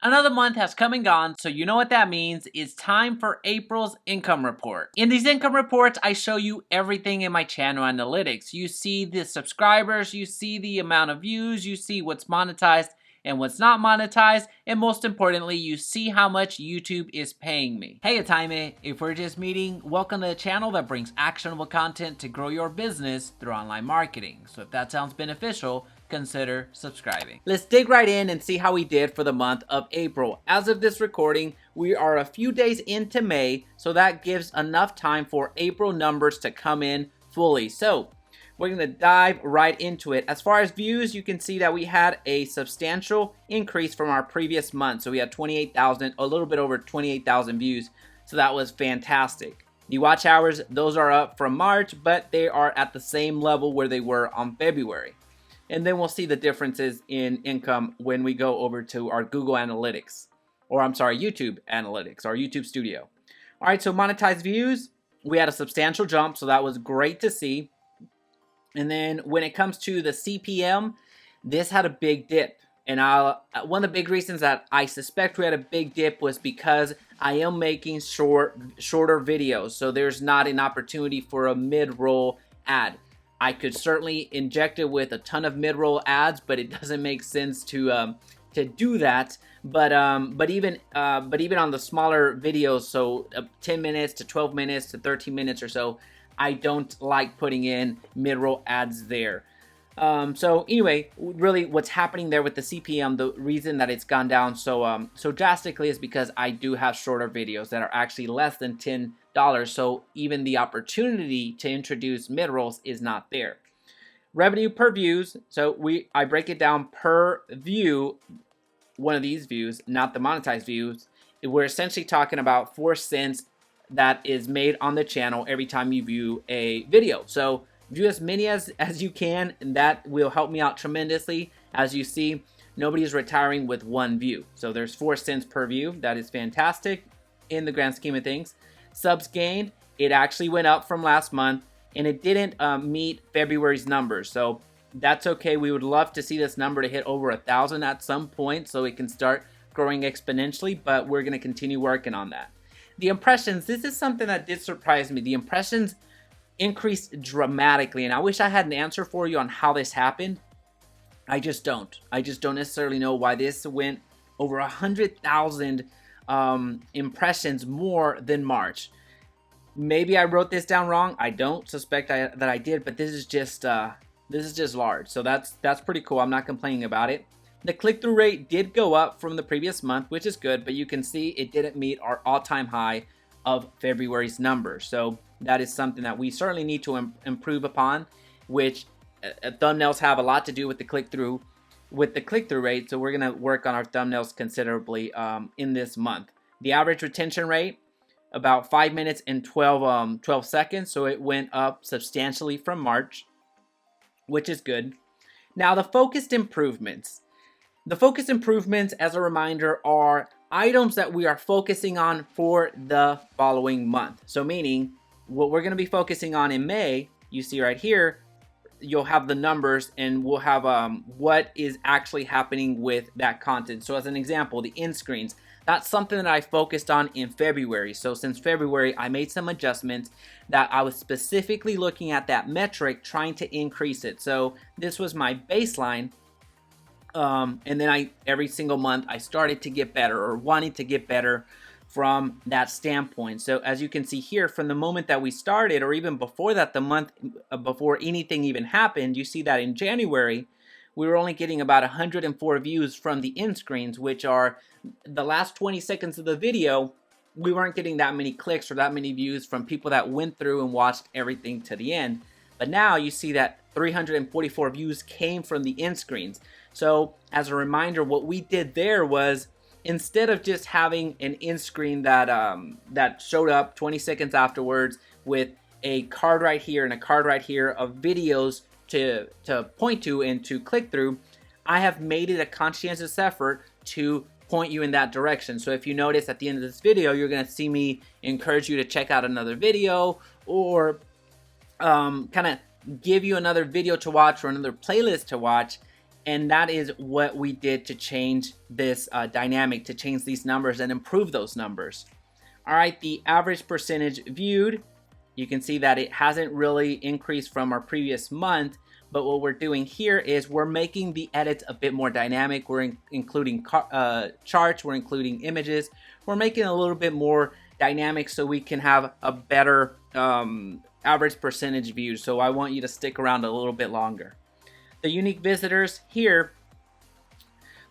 Another month has come and gone, so you know what that means. It's time for April's income report. In these income reports, I show you everything in my channel analytics. You see the subscribers, you see the amount of views, you see what's monetized and what's not monetized, and most importantly, you see how much YouTube is paying me. Hey, it's Jaime. If we're just meeting, welcome to the channel that brings actionable content to grow your business through online marketing. So if that sounds beneficial, consider subscribing. Let's dig right in and see how we did for the month of April. As of this recording, we are a few days into May, so that gives enough time for April numbers to come in fully. So we're going to dive right into it. As far as views, you can see that we had a substantial increase from our previous month. So we had 28,000, a little bit over 28,000 views. So that was fantastic. The watch hours, those are up from March, but they are at the same level where they were on February. And then we'll see the differences in income when we go over to our Google Analytics, or I'm sorry, YouTube Analytics, our YouTube Studio. All right, so monetized views, we had a substantial jump, so that was great to see. And then when it comes to the CPM, this had a big dip. And one of the big reasons that I suspect we had a big dip was because I am making shorter videos. So there's not an opportunity for a mid-roll ad. I could certainly inject it with a ton of mid-roll ads, but it doesn't make sense to do that. But even on the smaller videos, so 10 minutes to 12 minutes to 13 minutes or so, I don't like putting in mid-roll ads there. So anyway, really what's happening there with the CPM, the reason that it's gone down so drastically is because I do have shorter videos that are actually less than $10. So even the opportunity to introduce mid-rolls is not there. Revenue per views. So I break it down per view, one of these views, not the monetized views. We're essentially talking about 4 cents that is made on the channel every time you view a video. So view as many as you can, and that will help me out tremendously. As you see, nobody is retiring with 1 view. So there's 4 cents per view. That is fantastic in the grand scheme of things. Subs gained, it actually went up from last month, and it didn't meet February's numbers. So that's okay. We would love to see this number to hit over 1,000 at some point so it can start growing exponentially, but we're going to continue working on that. The impressions, this is something that did surprise me. The impressions increased dramatically, and I wish I had an answer for you on how this happened. I just don't necessarily know why this went over 100,000 impressions more than March. Maybe I wrote this down wrong. I don't suspect that I did, but this is just large. So that's pretty cool. I'm not complaining about it. The click-through rate did go up from the previous month, which is good, but you can see it didn't meet our all-time high of February's numbers. So that is something that we certainly need to improve upon, which thumbnails have a lot to do with the click-through rate. So we're going to work on our thumbnails considerably in this month. The average retention rate, about 5 minutes and 12 seconds. So it went up substantially from March, which is good. Now the focused improvements. The focused improvements, as a reminder, are items that we are focusing on for the following month. So meaning what we're going to be focusing on in May, you see right here, you'll have the numbers and we'll have what is actually happening with that content. So as an example, the end screens, that's something that I focused on in February. So since February, I made some adjustments that I was specifically looking at that metric, trying to increase it. So this was my baseline. And then every single month I started to get better, or wanting to get better from that standpoint. So as you can see here, from the moment that we started, or even before that, the month before anything even happened, you see that in January, we were only getting about 104 views from the end screens, which are the last 20 seconds of the video. We weren't getting that many clicks or that many views from people that went through and watched everything to the end. But now you see that 344 views came from the end screens. So as a reminder, what we did there was, instead of just having an end screen that showed up 20 seconds afterwards with a card right here and a card right here of videos to point to and to click through, I have made it a conscientious effort to point you in that direction. So if you notice at the end of this video, you're going to see me encourage you to check out another video, or kind of give you another video to watch or another playlist to watch. And that is what we did to change this dynamic, to change these numbers and improve those numbers. All right, the average percentage viewed, you can see that it hasn't really increased from our previous month, but what we're doing here is we're making the edits a bit more dynamic. We're including charts, we're including images, we're making it a little bit more dynamic so we can have a better average percentage view. So I want you to stick around a little bit longer. The unique visitors here,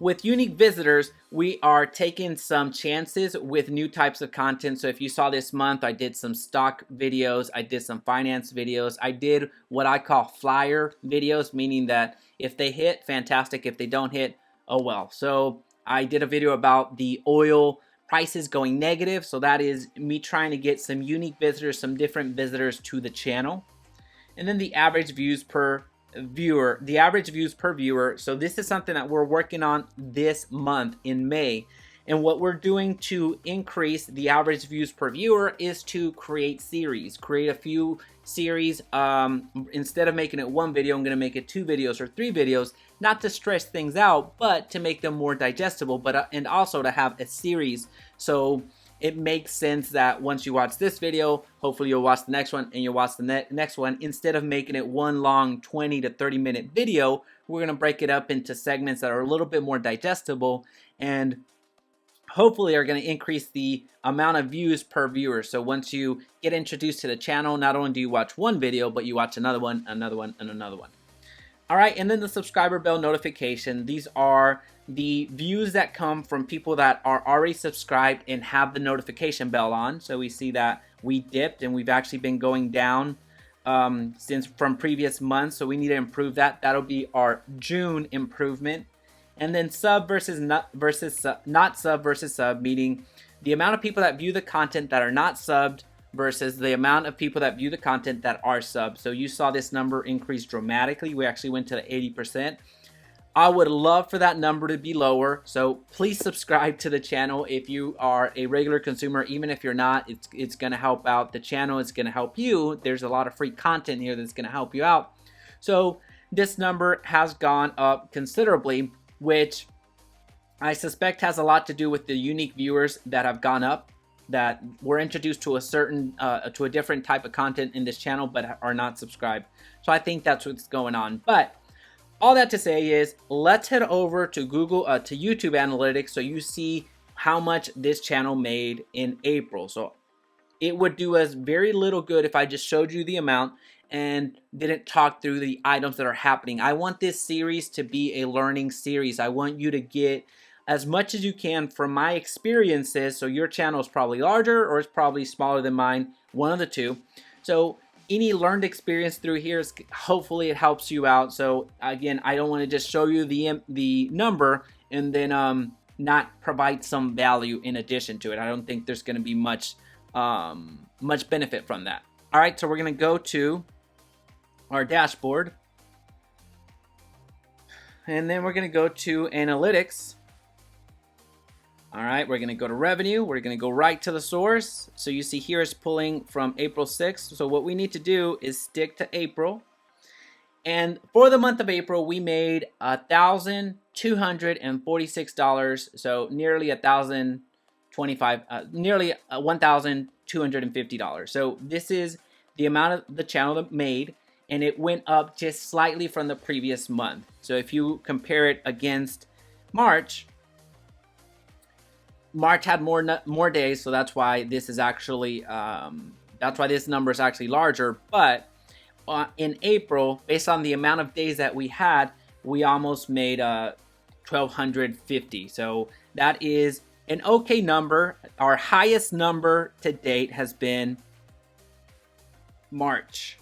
with unique visitors, we are taking some chances with new types of content. So if you saw this month, I did some stock videos, I did some finance videos, I did what I call flyer videos, meaning that if they hit, fantastic. If they don't hit, oh well. So I did a video about the oil prices going negative. So that is me trying to get some unique visitors, some different visitors to the channel. And then the average views per viewer, the average views per viewer. So this is something that we're working on this month in May. And what we're doing to increase the average views per viewer is to create series, create a few series. Instead of making it one video, I'm going to make it 2 videos or 3 videos, not to stress things out, but to make them more digestible, but and also to have a series. So it makes sense that once you watch this video, hopefully you'll watch the next one and you'll watch the next one. Instead of making it one long 20 to 30 minute video, we're going to break it up into segments that are a little bit more digestible and hopefully are going to increase the amount of views per viewer. So once you get introduced to the channel, not only do you watch one video, but you watch another one, another one, and another one. All right, and then the subscriber bell notification. These are the views that come from people that are already subscribed and have the notification bell on. So we see that we dipped and we've actually been going down since from previous months. So we need to improve that. That'll be our June improvement. And then sub versus not sub versus sub, meaning the amount of people that view the content that are not subbed versus the amount of people that view the content that are subbed. So you saw this number increase dramatically. We actually went to 80%. I would love for that number to be lower. So please subscribe to the channel if you are a regular consumer. Even if you're not, it's going to help out the channel. It's going to help you. There's a lot of free content here that's going to help you out. So this number has gone up considerably, which I suspect has a lot to do with the unique viewers that have gone up, that were introduced to a certain to a different type of content in this channel but are not subscribed. So I think that's what's going on. But all that to say is, let's head over to to YouTube Analytics so you see how much this channel made in April. So it would do us very little good if I just showed you the amount and didn't talk through the items that are happening. I want this series to be a learning series. I want you to get as much as you can from my experiences. So your channel is probably larger or it's probably smaller than mine, one of the two. So any learned experience through here is hopefully it helps you out. So again, I don't want to just show you the number and then not provide some value in addition to it. I don't think there's going to be much benefit from that. All right, so we're going to go to our dashboard, and then we're going to go to analytics. All right, we're going to go to revenue. We're going to go right to the source. So you see here it's pulling from April 6th. So what we need to do is stick to April. And for the month of April, we made $1,246. So nearly nearly $1,250. So this is the amount of the channel that made, and it went up just slightly from the previous month. So if you compare it against March had more days, so that's why this is actually that's why this number is actually larger. But in April, based on the amount of days that we had, we almost made 1,250. So that is an okay number. Our highest number to date has been March.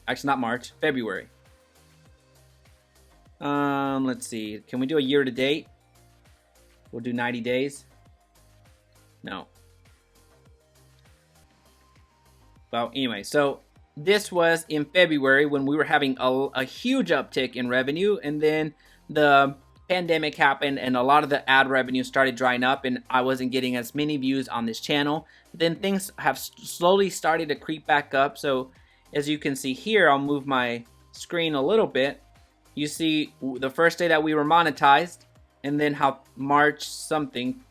Actually, not March, February. Let's see. Can we do a year to date? We'll do 90 days. No. Well, anyway, so this was in February when we were having a huge uptick in revenue, and then the pandemic happened and a lot of the ad revenue started drying up and I wasn't getting as many views on this channel. Then things have slowly started to creep back up. So as you can see here, I'll move my screen a little bit. you see the first day that we were monetized, and then how March something,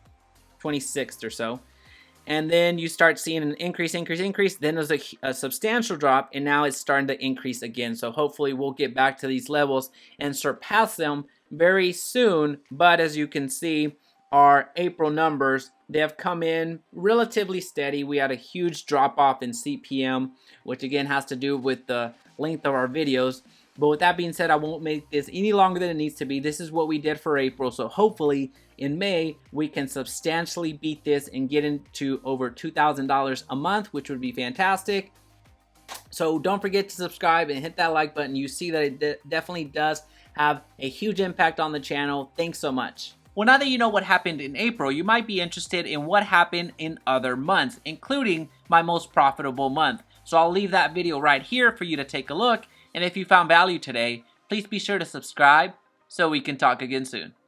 26th or so. And then you start seeing an increase. Then there's a substantial drop, and now it's starting to increase again. So hopefully we'll get back to these levels and surpass them very soon. But as you can see, our April numbers, they have come in relatively steady. We had a huge drop off in CPM, which again has to do with the length of our videos. But with that being said, I won't make this any longer than it needs to be. This is what we did for April. So hopefully in May, we can substantially beat this and get into over $2,000 a month, which would be fantastic. So don't forget to subscribe and hit that like button. You see that it definitely does have a huge impact on the channel. Thanks so much. Well, now that you know what happened in April, you might be interested in what happened in other months, including my most profitable month. So I'll leave that video right here for you to take a look. And if you found value today, please be sure to subscribe so we can talk again soon.